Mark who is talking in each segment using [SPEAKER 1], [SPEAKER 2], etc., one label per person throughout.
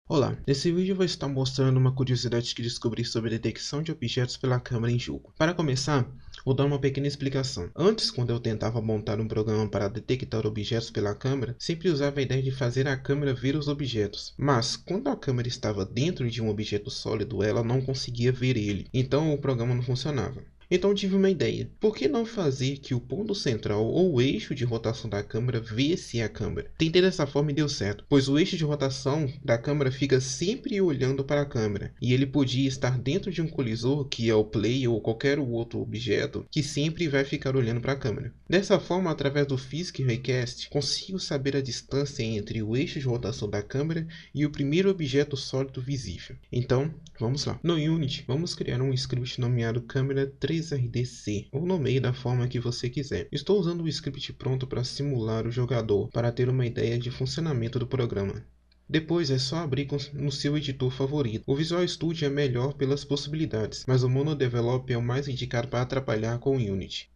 [SPEAKER 1] Olá, nesse vídeo eu vou estar mostrando uma curiosidade que descobri sobre a detecção de objetos pela câmera em jogo. Para começar, vou dar uma pequena explicação. Antes, quando eu tentava montar um programa para detectar objetos pela câmera, sempre usava a ideia de fazer a câmera ver os objetos. Mas, quando a câmera estava dentro de um objeto sólido, ela não conseguia ver ele, então o programa não funcionava. Então tive uma ideia. Por que não fazer que o ponto central ou o eixo de rotação da câmera visse a câmera? Tentei dessa forma e deu certo, pois o eixo de rotação da câmera fica sempre olhando para a câmera, e ele podia estar dentro de um colisor, que é o play ou qualquer outro objeto, que sempre vai ficar olhando para a câmera. Dessa forma, através do Physics Raycast, consigo saber a distância entre o eixo de rotação da câmera e o primeiro objeto sólido visível. Então, vamos lá. No Unity, vamos criar um script nomeado câmera 3RDC, ou nomeie da forma que você quiser. Estou usando o script pronto para simular o jogador, para ter uma ideia de funcionamento do programa. Depois é só abrir no seu editor favorito. O Visual Studio é melhor pelas possibilidades, mas o MonoDevelop é o mais indicado para trabalhar com o Unity.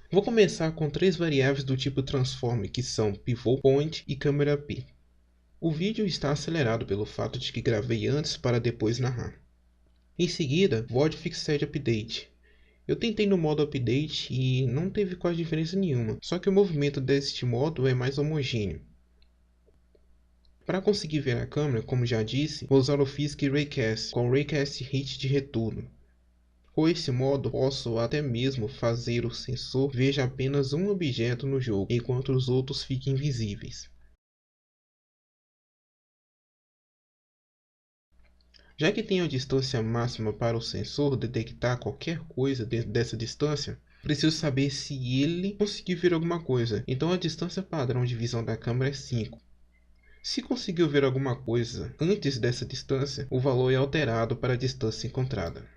[SPEAKER 1] Vou começar com três variáveis do tipo transform, que são pivot point e câmera P. O vídeo está acelerado pelo fato de que gravei antes para depois narrar. Em seguida, void fixed update. Eu tentei no modo update e não teve quase diferença nenhuma, só que o movimento deste modo é mais homogêneo. Para conseguir ver a câmera, como já disse, vou usar o Physics Raycast com Raycast Hit de retorno. Com esse modo, posso até mesmo fazer o sensor veja apenas um objeto no jogo, enquanto os outros fiquem invisíveis. Já que tenho a distância máxima para o sensor detectar qualquer coisa dentro dessa distância, preciso saber se ele conseguiu ver alguma coisa, então a distância padrão de visão da câmera é 5. Se conseguiu ver alguma coisa antes dessa distância, o valor é alterado para a distância encontrada.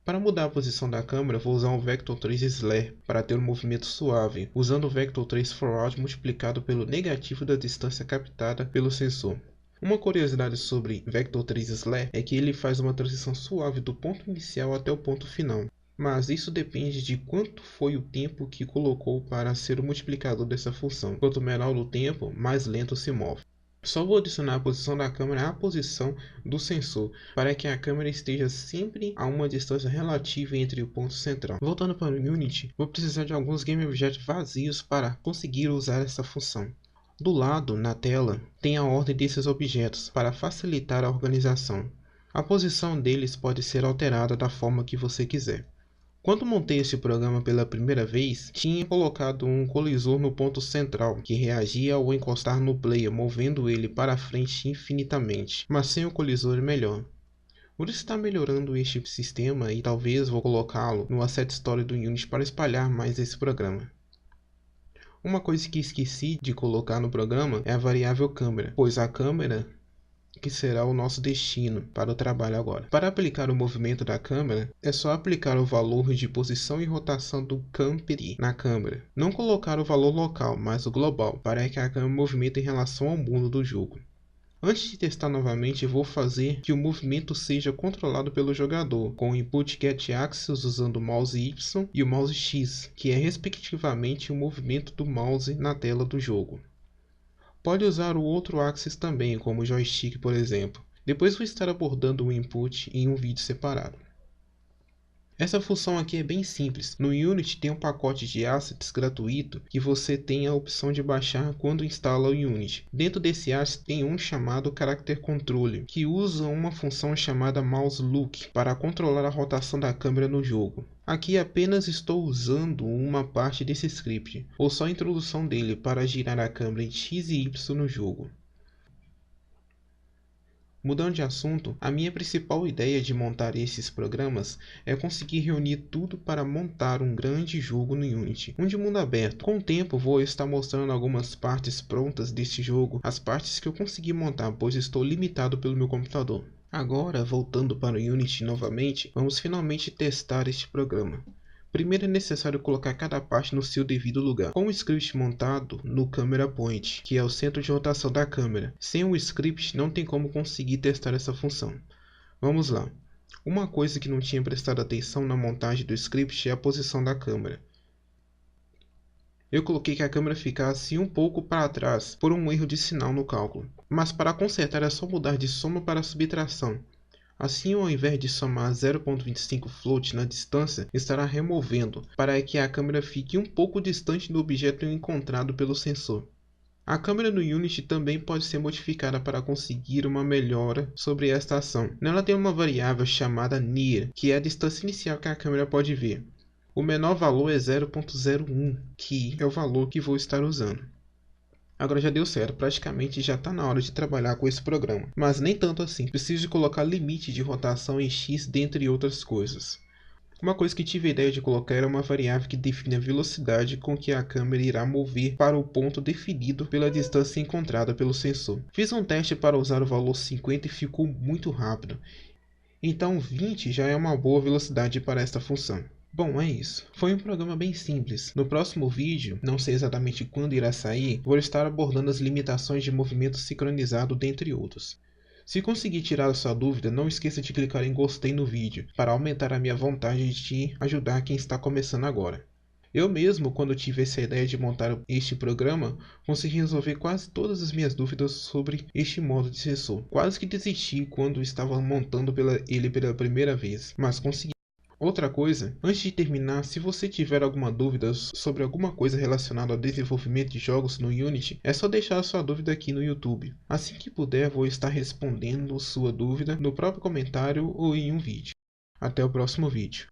[SPEAKER 1] Para mudar a posição da câmera, vou usar um Vector 3 Slur para ter um movimento suave, usando o Vector 3 Forward multiplicado pelo negativo da distância captada pelo sensor. Uma curiosidade sobre Vector 3 Slur é que ele faz uma transição suave do ponto inicial até o ponto final, mas isso depende de quanto foi o tempo que colocou para ser o multiplicador dessa função. Quanto menor o tempo, mais lento se move. Só vou adicionar a posição da câmera à posição do sensor, para que a câmera esteja sempre a uma distância relativa entre o ponto central. Voltando para o Unity, vou precisar de alguns GameObjects vazios para conseguir usar essa função. Do lado, na tela, tem a ordem desses objetos para facilitar a organização. A posição deles pode ser alterada da forma que você quiser. Quando montei esse programa pela primeira vez, tinha colocado um colisor no ponto central, que reagia ao encostar no player, movendo ele para frente infinitamente, mas sem o colisor é melhor. Vou estar melhorando este sistema e talvez vou colocá-lo no Asset Store do Unity para espalhar mais esse programa. Uma coisa que esqueci de colocar no programa é a variável câmera, pois a câmera que será o nosso destino para o trabalho agora. Para aplicar o movimento da câmera, é só aplicar o valor de posição e rotação do camper na câmera. Não colocar o valor local, mas o global, para que a câmera movimente em relação ao mundo do jogo. Antes de testar novamente, vou fazer que o movimento seja controlado pelo jogador, com o input GetAxis usando o mouse Y e o mouse X, que é respectivamente o movimento do mouse na tela do jogo. Pode usar o outro axis também, como o joystick, por exemplo. Depois vou estar abordando o input em um vídeo separado. Essa função aqui é bem simples. No Unity tem um pacote de assets gratuito que você tem a opção de baixar quando instala o Unity. Dentro desse asset tem um chamado Character Controller, que usa uma função chamada Mouse Look para controlar a rotação da câmera no jogo. Aqui apenas estou usando uma parte desse script, ou só a introdução dele para girar a câmera em X e Y no jogo. Mudando de assunto, a minha principal ideia de montar esses programas é conseguir reunir tudo para montar um grande jogo no Unity, um de mundo aberto. Com o tempo vou estar mostrando algumas partes prontas deste jogo, as partes que eu consegui montar, pois estou limitado pelo meu computador. Agora, voltando para o Unity novamente, vamos finalmente testar este programa. Primeiro é necessário colocar cada parte no seu devido lugar, com o script montado no Camera Point, que é o centro de rotação da câmera. Sem o script não tem como conseguir testar essa função. Vamos lá. Uma coisa que não tinha prestado atenção na montagem do script é a posição da câmera. Eu coloquei que a câmera ficasse um pouco para trás por um erro de sinal no cálculo, mas para consertar é só mudar de soma para subtração. Assim, ao invés de somar 0.25 float na distância, estará removendo, para que a câmera fique um pouco distante do objeto encontrado pelo sensor. A câmera no Unity também pode ser modificada para conseguir uma melhora sobre esta ação. Nela tem uma variável chamada Near, que é a distância inicial que a câmera pode ver. O menor valor é 0.01, que é o valor que vou estar usando. Agora já deu certo, praticamente já está na hora de trabalhar com esse programa. Mas nem tanto assim, preciso colocar limite de rotação em X dentre outras coisas. Uma coisa que tive a ideia de colocar era uma variável que define a velocidade com que a câmera irá mover para o ponto definido pela distância encontrada pelo sensor. Fiz um teste para usar o valor 50 e ficou muito rápido. Então 20 já é uma boa velocidade para esta função. Bom, é isso. Foi um programa bem simples. No próximo vídeo, não sei exatamente quando irá sair, vou estar abordando as limitações de movimento sincronizado, dentre outros. Se conseguir tirar a sua dúvida, não esqueça de clicar em gostei no vídeo, para aumentar a minha vontade de te ajudar quem está começando agora. Eu mesmo, quando tive essa ideia de montar este programa, consegui resolver quase todas as minhas dúvidas sobre este modo de sensor. Quase que desisti quando estava montando ele pela primeira vez, mas consegui. Outra coisa, antes de terminar, se você tiver alguma dúvida sobre alguma coisa relacionada ao desenvolvimento de jogos no Unity, é só deixar a sua dúvida aqui no YouTube. Assim que puder, vou estar respondendo sua dúvida no próprio comentário ou em um vídeo. Até o próximo vídeo.